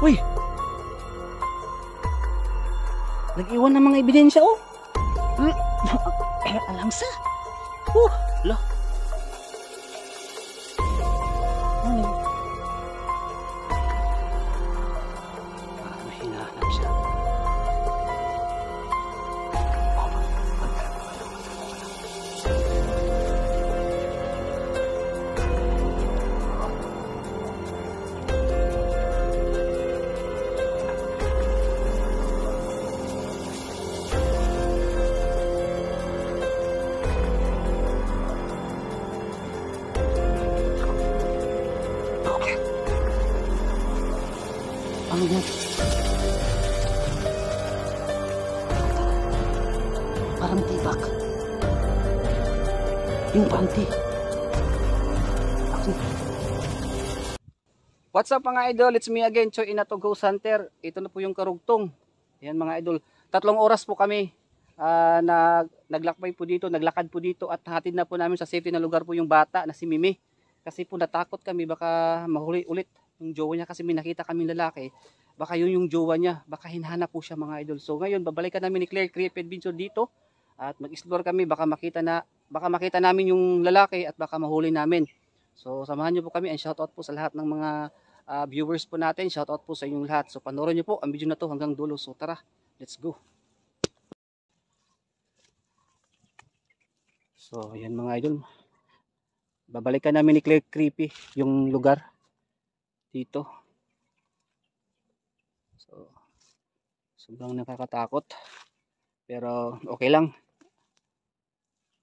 Uy! Nag-iwan ng mga ebidensya, oh! Alangsa! Lah! Ano? May hinahanap siya. Ano yan? Parang tibak. Yung panty. What's up mga idol? It's me again, Choy Inato Ghost Hunter. Ito na po yung karugtong. Ayan mga idol. 3 oras po kami naglakbay po dito, naglakad po dito at hatid na po namin sa safety na lugar po yung bata na si Mimi. Kasi po natakot kami baka mahuli ulit yung jowa niya kasi may nakita kaming lalaki. Baka yun yung jowa niya, baka hinahanap po siya mga idol. So ngayon babalikan namin ni Claire Creepy Adventure dito at mag-explore kami, baka makita namin yung lalaki at baka mahuli namin. So samahan niyo po kami and shoutout po sa lahat ng mga viewers po natin. Shoutout po sa inyong lahat. So panoorin niyo po ang video na to hanggang dulo. So tara, let's go. So ayan mga idol. Babalikan namin ni Claire Creepy yung lugar dito. So sobrang nakakatakot. Pero okay lang.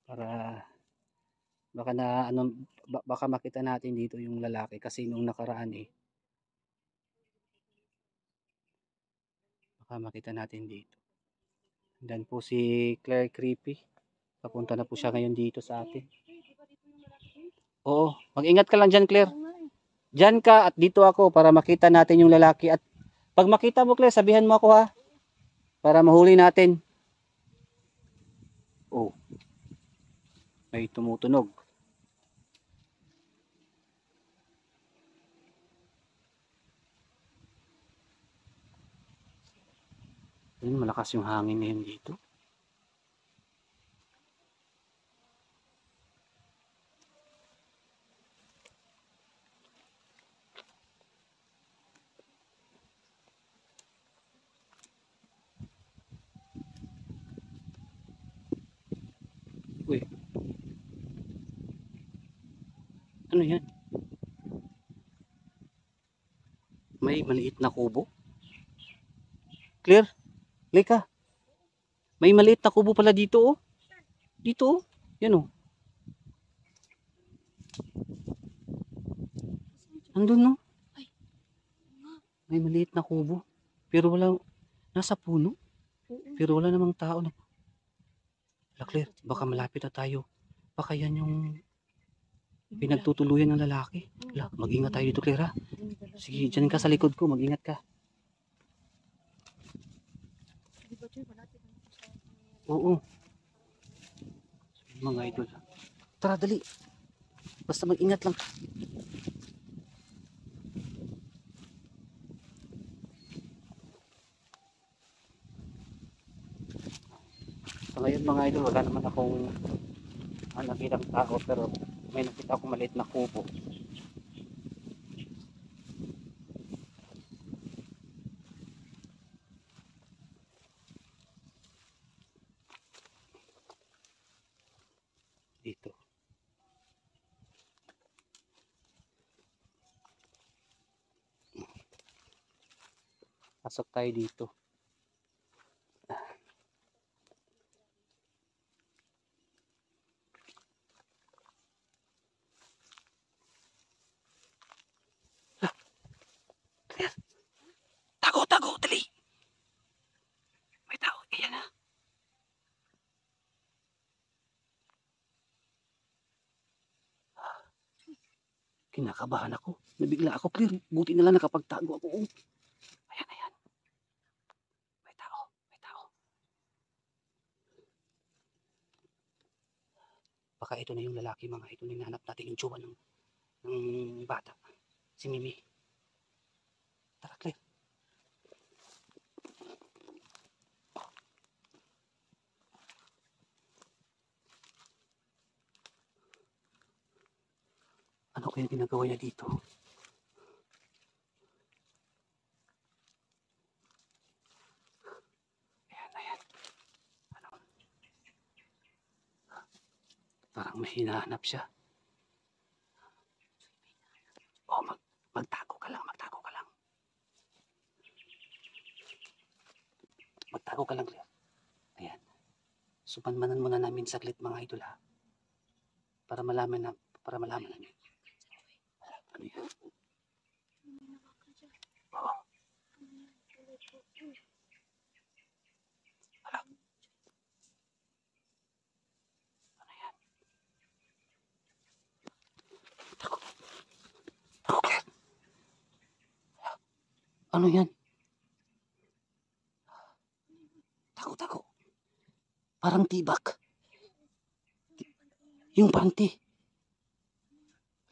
Para baka makita natin dito yung lalaki kasi nung nakaraan baka makita natin dito. Dan po si Claire Creepy. Papunta na po siya ngayon dito sa atin. Oo, mag-ingat ka lang dyan, Claire. Dyan ka at dito ako para makita natin yung lalaki. At pag makita mo, Claire, sabihan mo ako ha. Para mahuli natin. Oh, may tumutunog. Ayun, malakas yung hangin ngayon dito. Uy. Ano yan? May maliit na kubo. Claire, lika. May maliit na kubo pala dito oh. Dito oh. Yan oh. Andun no. May maliit na kubo. Pero wala, nasa puno. Pero wala namang tao na. Claire, baka malapit na tayo. Baka yan yung pinagtutuluyan ng lalaki. Mag-ingat tayo dito, Claire ha. Sige, dyan ka sa likod ko. Mag-ingat ka. Oo. Mga idol. Tara, dali. Basta mag-ingat lang. So ngayon mga idol, wala naman akong nakitang tao pero may nakita akong maliit na kubo. Dito. Pasok tayo dito. Tago, dali. May tao, iyan na. Kinakabahan ako. Nabigla ako, Claire. Buti na lang nakapagtago ako. Ayan, ayan. May tao. Baka ito na yung lalaki mga ito. Hinahanap natin yung tsuwa ng bata. Si Mimi. Tara, Claire. Ano kaya ginagawa niya dito? Ayan, ayan. Ano? Parang may hinahanap siya. Oh, magtago ka lang, magtago ka lang. Magtago ka lang, Claire. Ayan. Supanmanan muna namin saglit mga idol ha. Para malaman namin. Ano yan? Oo. Ala. Ano yan? Tago. Tago, Claire. Ano yan? Tago, tago. Parang tibak. Yung panty.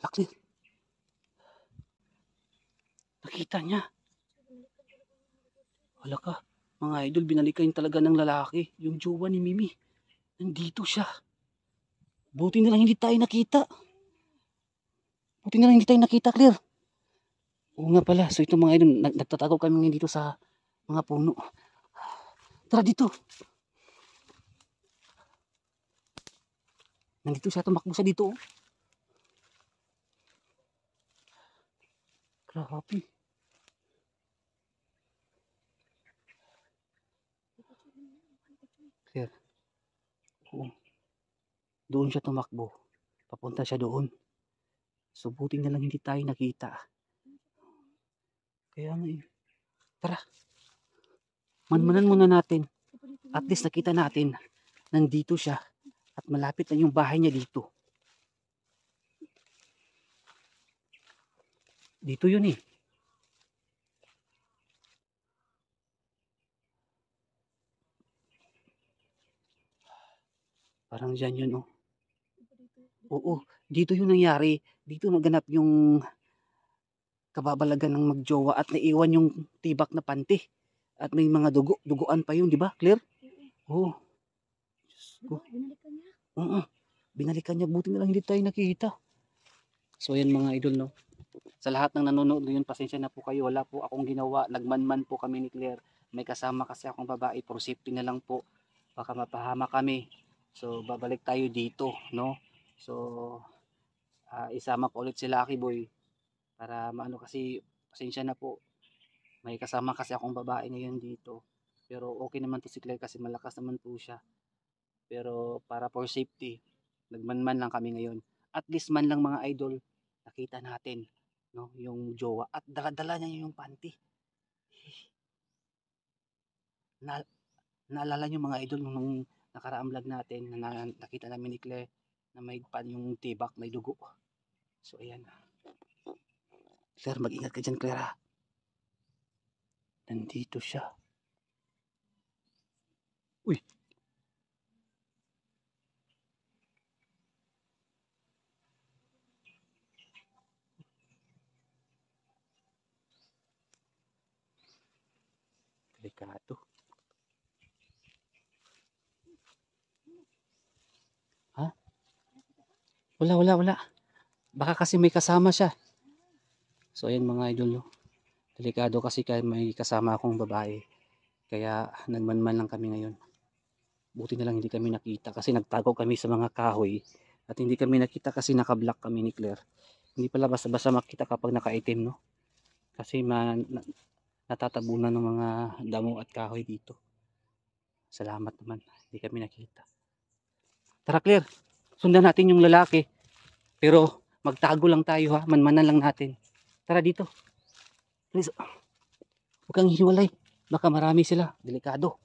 Claire. Nakita niya. Wala ka. Mga idol, binalikan talaga ng lalaki. Yung jowa ni Mimi. Nandito siya. Buti na lang hindi tayo nakita. Claire. Oo nga pala. So ito mga idol, nagtatago kami ngayon dito sa mga puno. Tara dito. Nandito siya, tumakbo siya dito. Grabe. Claire. Oo. Doon siya tumakbo. Papunta siya doon. So buti na lang hindi tayo nakita. Kaya nga eh. Tara. Manmanan muna natin. At least nakita natin. Nandito siya. At malapit na yung bahay niya dito. Dito yun eh. Parang dyan yun oh. Oo. Dito yung nangyari. Dito naganap yung kababalagan ng magjowa at naiwan yung tibak na panty. At may mga duguan pa yun, di ba, Claire? Oo. Diba, binalikan niya? Oo. Binalikan niya. Buti na lang hindi tayo nakikita. So yan mga idol no. Sa lahat ng nanonood ngayon, pasensya na po kayo. Wala po akong ginawa. Nagmanman po kami ni Claire. May kasama kasi akong babae. For safety na lang po. Baka mapahama kami. So babalik tayo dito, no? So isama ko ulit si Lucky Boy para maano kasi pasensya na po. May kasama kasi akong babae ngayon dito. Pero okay naman to si Claire kasi malakas naman po siya. Pero para for safety, nagmanman lang kami ngayon. At least man lang mga idol, nakita natin no, yung jowa at dala-dala niya yung panty. Na, naalala niyo mga idol nung nakaraang vlog natin na nakita namin ni Claire na may pan yung tibak, may dugo. So ayan. Claire, mag-ingat ka dyan, Claire ha. Nandito siya. Uy. Delikado. Ha? Wala. Baka kasi may kasama siya. So ayan mga idol no. Delikado kasi kaya may kasama akong babae. Kaya nagmanman lang kami ngayon. Buti na lang hindi kami nakita kasi nagtago kami sa mga kahoy. At hindi kami nakita kasi naka-block kami ni Claire. Hindi pala basta-basta makita kapag naka-itim no. Kasi natatabunan ng mga damo at kahoy dito. Salamat naman. Hindi kami nakita. Tara Claire, sundan natin yung lalaki. Pero magtago lang tayo ha. Manmanan lang natin. Tara dito. Please. Huwag kang hiwalay. Baka marami sila. Delikado.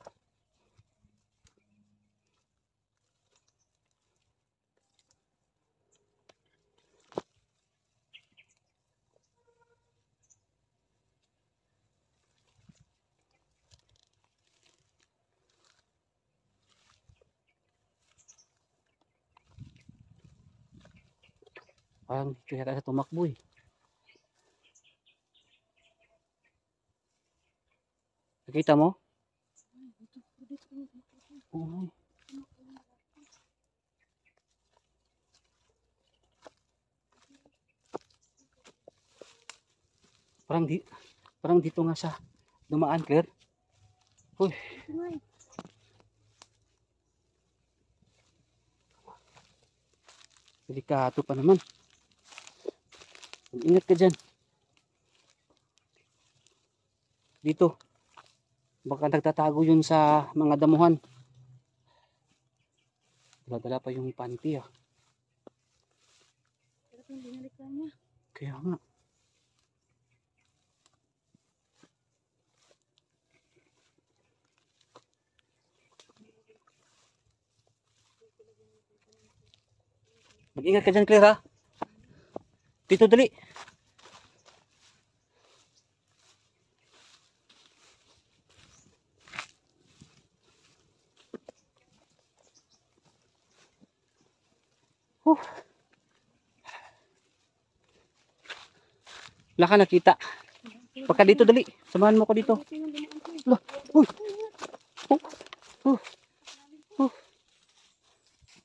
Parang kaya tayo tumakbo eh. Nakita mo? Oo. Parang parang dito nga siya dumaan, Claire. Uy, delikado pa naman. Ingat ka dyan. Dito. Baka nagtatago yun sa mga damuhan. Dala pa yung panty ah. Kaya nga. Mag-ingat ka dyan, Claire ha. Dito, dali. Wala ka nakita. Pagka dito, dali. Samahan mo ko dito. Lah, uy. Oh. Oh.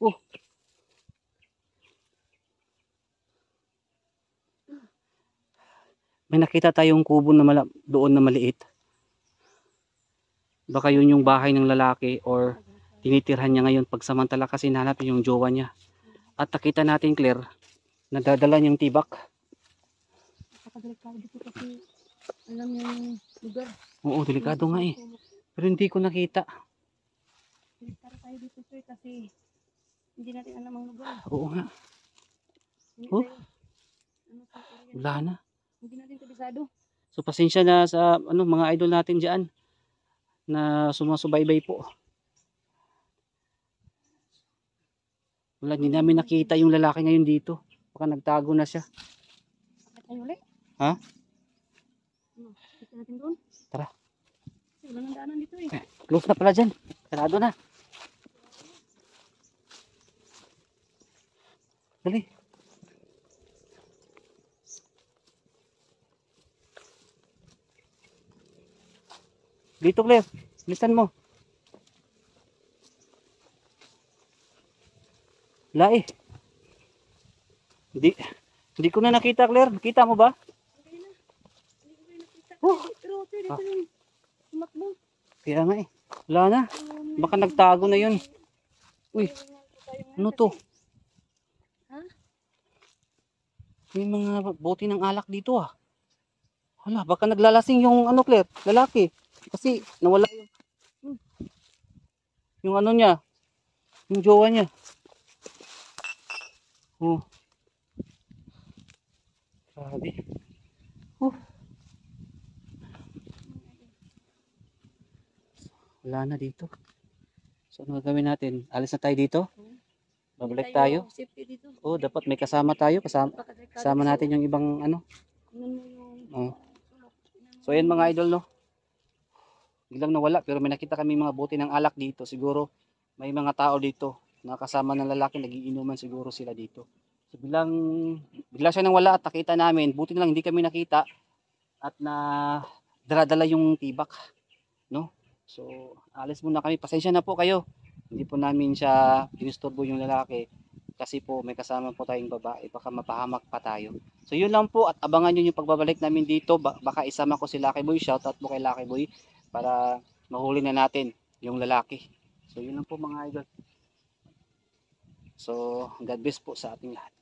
Oh. May nakita tayong kubo na doon na maliit. Baka yun yung bahay ng lalaki or tinitirhan niya ngayon pagsamantala kasi nahanap yung jowa niya. At nakita natin, Claire, nadadala niyang tibak. Delikado dito kasi alam niya yung lugar. Oo, delikado nga eh. Pero hindi ko nakita. Delikado tayo dito sir kasi hindi natin alam ang lugar. Oo nga. Hindi Oh. tayo, Wala na. hindi natin kabisado. So pasensya na sa mga idol natin diyan na sumasubaybay po. Wala, hindi namin nakita yung lalaki ngayon dito. Baka nagtago na siya. Bakit tayo ulit? Ha? Kita natin doon. Tara. Kasi wala nang daanan dito eh. Close na pala dyan. Sarado na. Dali. Dito, Claire. Bilisan mo. Wala eh. Hindi ko na nakita, Claire. Nakita mo ba? Hindi na. Hindi ko kayo nakita. Oh. Pero sir, dito yung tumakbo. Kaya nga eh. Wala na. Baka nagtago na yun. Uy. Ano to? Ha? May mga bote ng alak dito ah. Hala, baka naglalasing yung Claire, lalaki. Kasi nawala yung niya, yung jowa niya. Oh. Grabe. Wala na dito. So ano gagawin natin? Alis na tayo dito? Babalik tayo? Safety dito. Oh, dapat may kasama tayo. Kasama natin yung ibang Oh. So ayan mga idol no. Biglang nawala pero may nakita kami mga bote ng alak dito. Siguro may mga tao dito na kasama ng lalaki, nagiinuman siguro sila dito. So bigla siya nang wala at nakita namin. Buti na lang hindi kami nakita at na dala-dala yung tibak, no? So alis muna kami. Pasensya na po kayo. Hindi po namin siya dinisturbo yung lalaki kasi po may kasama po tayong babae, baka mapahamak pa tayo. So yun lang po at abangan nyo yung pagbabalik namin dito. Baka isama ko si Lucky Boy. Shoutout po kay Lucky Boy para mahuli na natin yung lalaki. So yun lang po mga idol. So God bless po sa ating lahat.